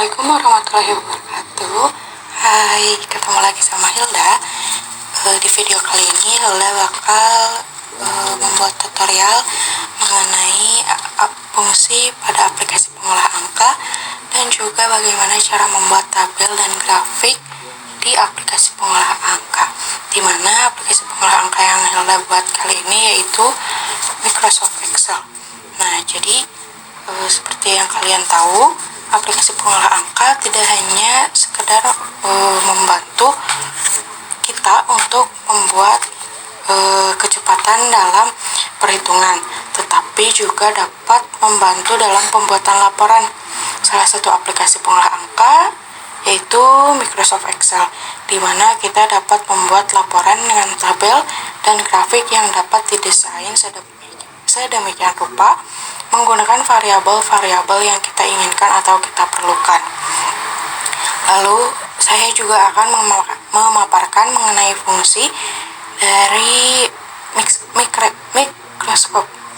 Assalamualaikum warahmatullahi wabarakatuh. Hai, ketemu lagi sama Hilda. Di video kali ini Hilda bakal membuat tutorial mengenai fungsi pada aplikasi pengolah angka dan juga bagaimana cara membuat tabel dan grafik di aplikasi pengolah angka. Dimana aplikasi pengolah angka yang Hilda buat kali ini yaitu Microsoft Excel. Nah, jadi seperti yang kalian tahu, aplikasi pengolah angka tidak hanya sekedar membantu kita untuk membuat kecepatan dalam perhitungan, tetapi juga dapat membantu dalam pembuatan laporan. Salah satu aplikasi pengolah angka yaitu Microsoft Excel, di mana kita dapat membuat laporan dengan tabel dan grafik yang dapat didesain sedemikian rupa menggunakan variabel-variabel yang kita inginkan atau kita perlukan. Lalu saya juga akan memaparkan mengenai fungsi dari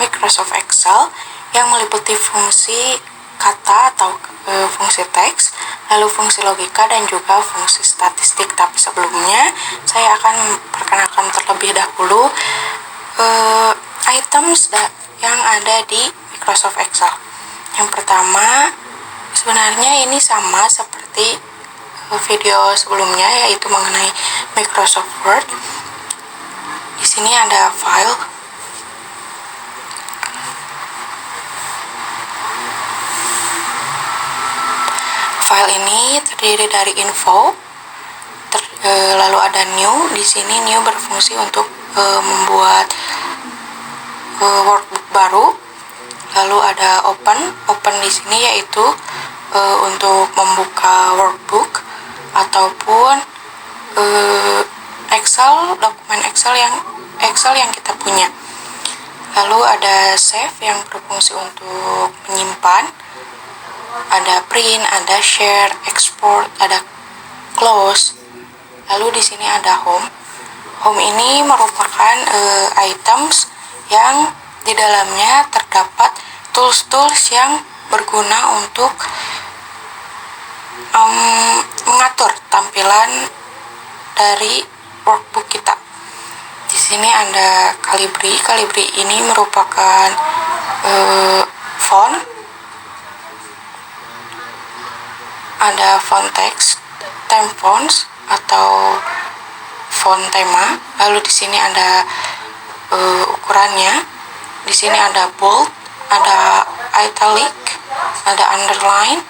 Microsoft Excel yang meliputi fungsi kata atau fungsi teks, lalu fungsi logika dan juga fungsi statistik. Tapi sebelumnya saya akan perkenalkan terlebih dahulu items yang ada di Microsoft Excel. Yang pertama, sebenarnya ini sama seperti video sebelumnya, yaitu mengenai Microsoft Word. Di sini ada file. File ini terdiri dari info, lalu ada new. Di sini new berfungsi untuk membuat workbook baru. Lalu ada open di sini yaitu untuk membuka workbook ataupun dokumen Excel yang kita punya. Lalu ada save yang berfungsi untuk menyimpan. Ada print, ada share, export, ada close. Lalu di sini ada home. Home ini merupakan items yang di dalamnya terdapat tools-tools yang berguna untuk mengatur tampilan dari workbook kita. Di sini ada Calibri. Calibri ini merupakan font. Ada font text, theme fonts atau font tema. Lalu di sini ada ukurannya. Di sini ada bold, ada italic, ada underline.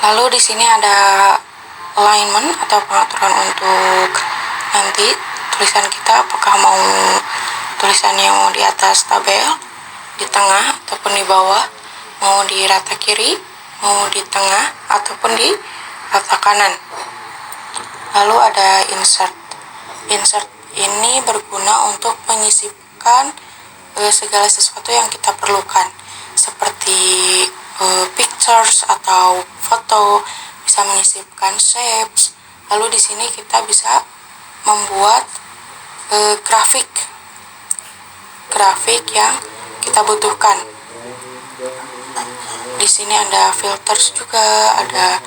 Lalu di sini ada alignment atau pengaturan untuk nanti tulisan kita, apakah mau tulisannya mau di atas tabel, di tengah ataupun di bawah, mau di rata kiri, mau di tengah ataupun di rata kanan. Lalu ada insert. Insert ini berguna untuk menyisipkan segala sesuatu yang kita perlukan, seperti pictures atau foto, bisa menyisipkan shapes. Lalu di sini kita bisa membuat grafik yang kita butuhkan. Di sini ada filters juga, ada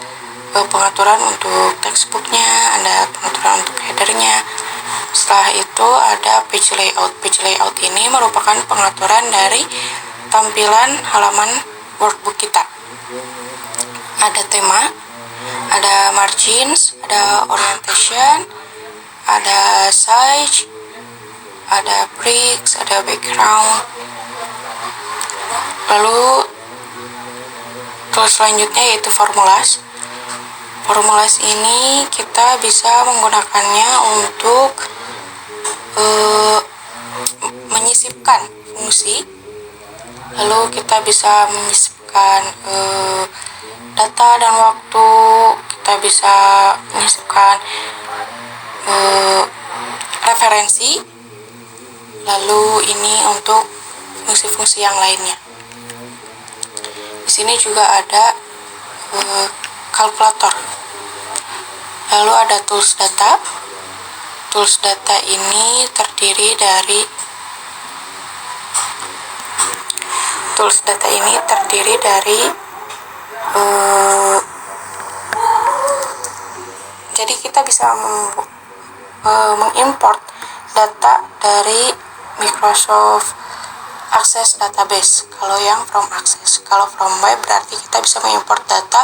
pengaturan untuk textbooknya, ada pengaturan untuk headernya. Setelah itu ada page layout. Page layout ini merupakan pengaturan dari tampilan halaman workbook kita. Ada tema, ada margins, ada orientation, ada size, ada bricks, ada background. Lalu tools selanjutnya yaitu formulas. Formulas ini kita bisa menggunakannya untuk menyisipkan fungsi. Lalu kita bisa menyisipkan data dan waktu. Kita bisa menyisipkan referensi. Lalu ini untuk fungsi-fungsi yang lainnya. Di sini juga ada kalkulator. Lalu ada tools data. Tools data ini terdiri dari uh, jadi kita bisa mengimport data dari Microsoft Access Database. Kalau yang from Access, kalau from web berarti kita bisa mengimport data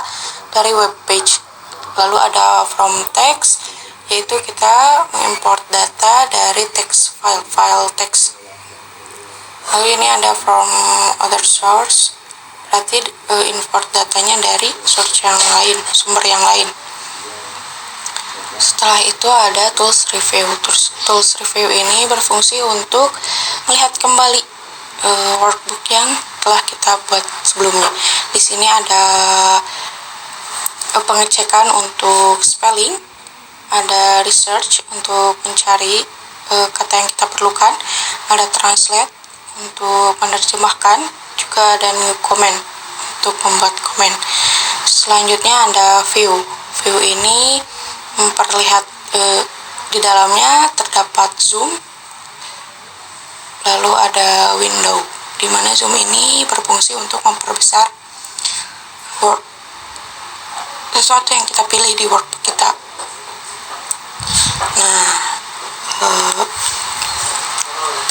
dari web page. Lalu ada from text, yaitu kita mengimport data dari text file text. Lalu ini ada from other source, berarti import datanya dari source yang lain, sumber yang lain. Setelah itu ada tools review. Tools review ini berfungsi untuk melihat kembali workbook yang telah kita buat sebelumnya. Di sini ada pengecekan untuk spelling, ada research untuk mencari kata yang kita perlukan, ada translate untuk menerjemahkan, juga ada new comment untuk membuat komen. Selanjutnya ada view. View ini memperlihat di dalamnya terdapat zoom, lalu ada window, di mana zoom ini berfungsi untuk memperbesar sesuatu yang kita pilih di workbook kita. Nah,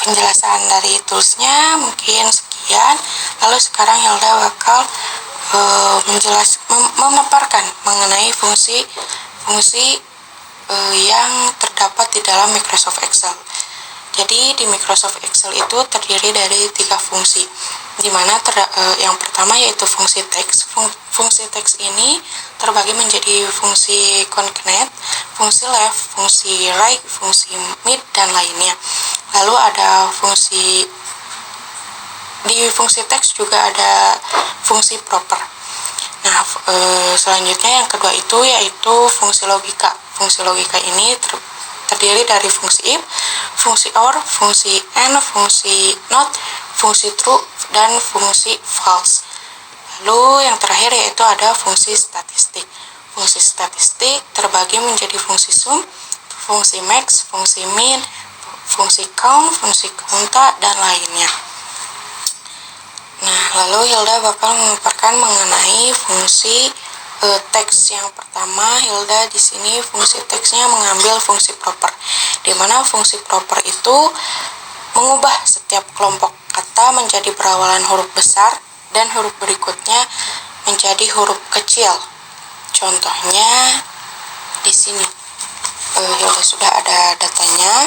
penjelasan dari toolsnya mungkin sekian. Lalu sekarang Hilda bakal memaparkan mengenai fungsi yang terdapat di dalam Microsoft Excel. Jadi di Microsoft Excel itu terdiri dari 3 fungsi, di mana yang pertama yaitu fungsi teks. Fungsi teks ini terbagi menjadi fungsi concatenate, fungsi left, fungsi right, fungsi mid, dan lainnya. Lalu ada di fungsi teks juga ada fungsi proper. Nah, selanjutnya yang kedua itu yaitu fungsi logika. Fungsi logika ini terdiri dari fungsi if, fungsi or, fungsi and, fungsi not, fungsi true, dan fungsi false. Lalu yang terakhir yaitu ada fungsi statistik. Fungsi statistik terbagi menjadi fungsi sum, fungsi max, fungsi min, fungsi count, fungsi quanta, dan lainnya. Nah, lalu Hilda bakal memaparkan mengenai fungsi teks. Yang pertama, Hilda di sini fungsi teksnya mengambil fungsi proper, di mana fungsi proper itu mengubah setiap kelompok kata menjadi berawalan huruf besar dan huruf berikutnya menjadi huruf kecil. Contohnya di sini Hilda sudah ada datanya.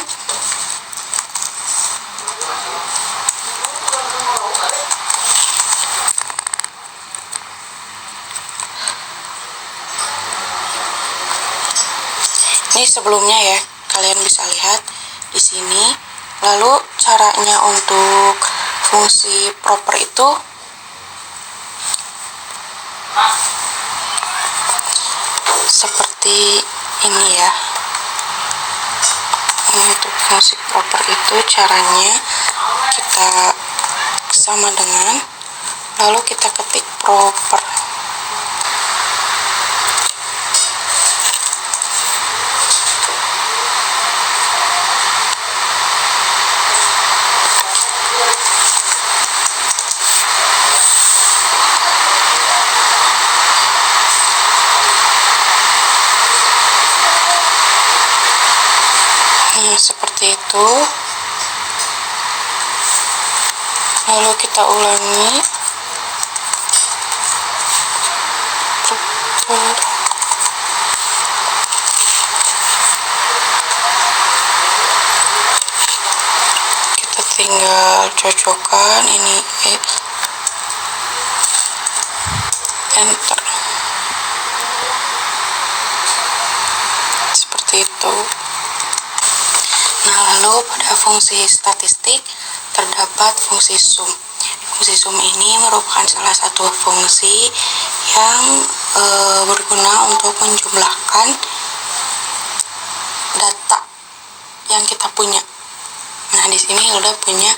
Ini sebelumnya ya, kalian bisa lihat di sini. Lalu caranya untuk fungsi proper itu seperti ini ya. Untuk fungsi proper itu caranya kita sama dengan, lalu kita ketik proper. Seperti itu. Lalu kita ulangi. Kita tinggal cocokkan ini, enter. Seperti itu. Nah, lalu pada fungsi statistik terdapat fungsi sum. Fungsi sum ini merupakan salah satu fungsi yang berguna untuk menjumlahkan data yang kita punya. Nah, di sini Hilda punya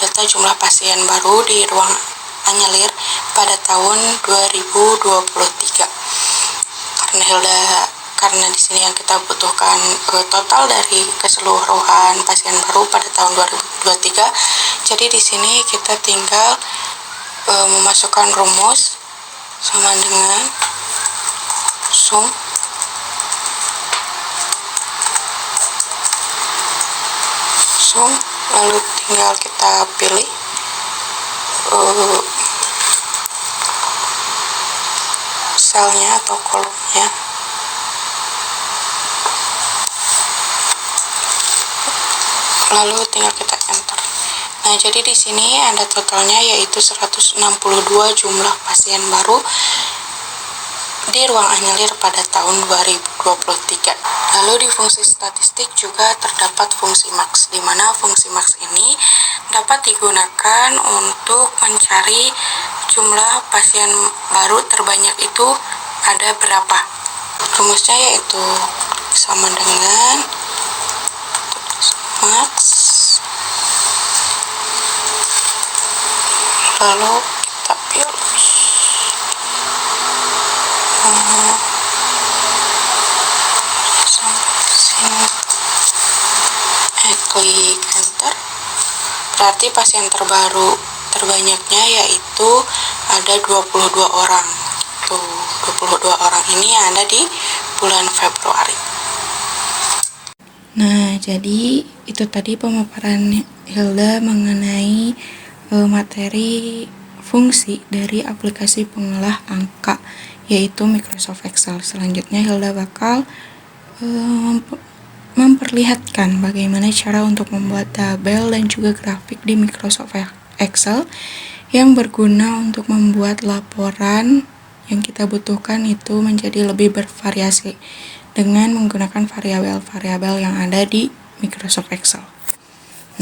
data jumlah pasien baru di ruang anyelir pada tahun 2023. Karena di sini yang kita butuhkan total dari keseluruhan pasien baru pada tahun 2023. Jadi di sini kita tinggal memasukkan rumus sama dengan sum lalu tinggal kita pilih selnya atau kolomnya, lalu tinggal kita enter. Nah, jadi di sini ada totalnya yaitu 162 jumlah pasien baru di ruang anyelir pada tahun 2023. Lalu di fungsi statistik juga terdapat fungsi max, di mana fungsi max ini dapat digunakan untuk mencari jumlah pasien baru terbanyak itu ada berapa. Rumusnya yaitu sama dengan max lalu kita pilih sampai sini, klik enter. Berarti pasien terbaru terbanyaknya yaitu ada 22 orang. Tuh, 22 orang ini ada di bulan Februari. Nah, jadi itu tadi pemaparan Hilda mengenai materi fungsi dari aplikasi pengolah angka yaitu Microsoft Excel. Selanjutnya Hilda bakal memperlihatkan bagaimana cara untuk membuat tabel dan juga grafik di Microsoft Excel yang berguna untuk membuat laporan yang kita butuhkan itu menjadi lebih bervariasi dengan menggunakan variabel-variabel yang ada di Microsoft Excel.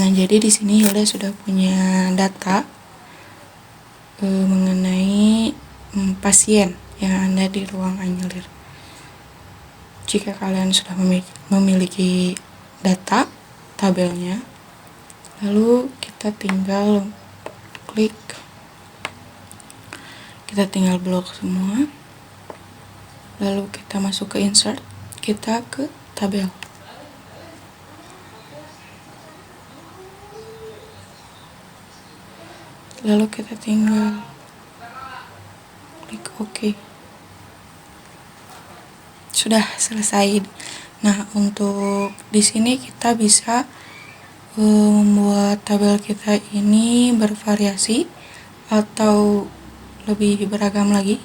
Nah, jadi di sini Hilda sudah punya data mengenai pasien yang ada di ruang anyelir. Jika kalian sudah memiliki data tabelnya, lalu kita tinggal klik, kita tinggal blok semua, lalu kita masuk ke insert, kita ke tabel. Lalu kita tinggal klik OK. Sudah selesai. Nah, untuk di sini kita bisa membuat tabel kita ini bervariasi atau lebih beragam lagi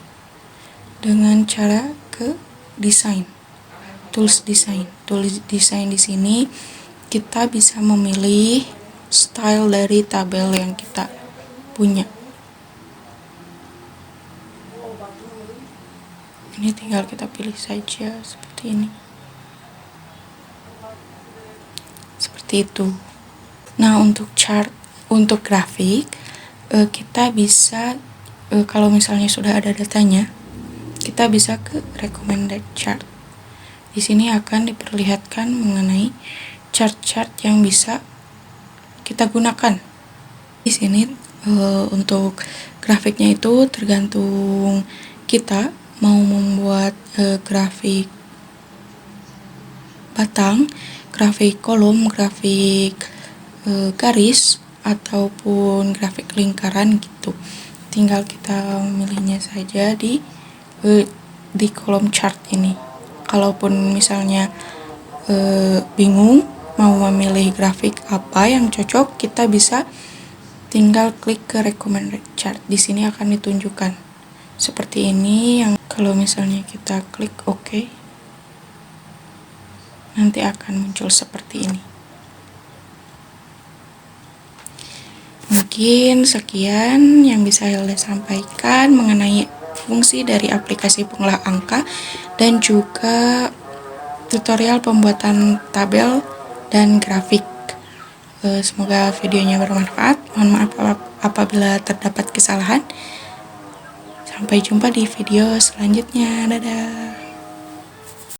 dengan cara ke desain, tools design. Tools design di sini kita bisa memilih style dari tabel yang kita punya. Ini tinggal kita pilih saja seperti ini. Seperti itu. Nah, untuk chart, untuk grafik, kita bisa kalau misalnya sudah ada datanya, kita bisa ke recommended chart. Di sini akan diperlihatkan mengenai chart-chart yang bisa kita gunakan. Di sini untuk grafiknya itu tergantung kita mau membuat grafik batang, grafik kolom, grafik garis, ataupun grafik lingkaran gitu. Tinggal kita memilihnya saja di kolom chart ini. Kalaupun misalnya bingung mau memilih grafik apa yang cocok, kita bisa tinggal klik ke recommended chart. Di sini akan ditunjukkan seperti ini. Yang kalau misalnya kita klik OK, nanti akan muncul seperti ini. Mungkin sekian yang bisa Hilda sampaikan mengenai fungsi dari aplikasi pengolah angka dan juga tutorial pembuatan tabel dan grafik. Semoga videonya bermanfaat. Mohon maaf apabila terdapat kesalahan. Sampai jumpa di video selanjutnya. Dadah.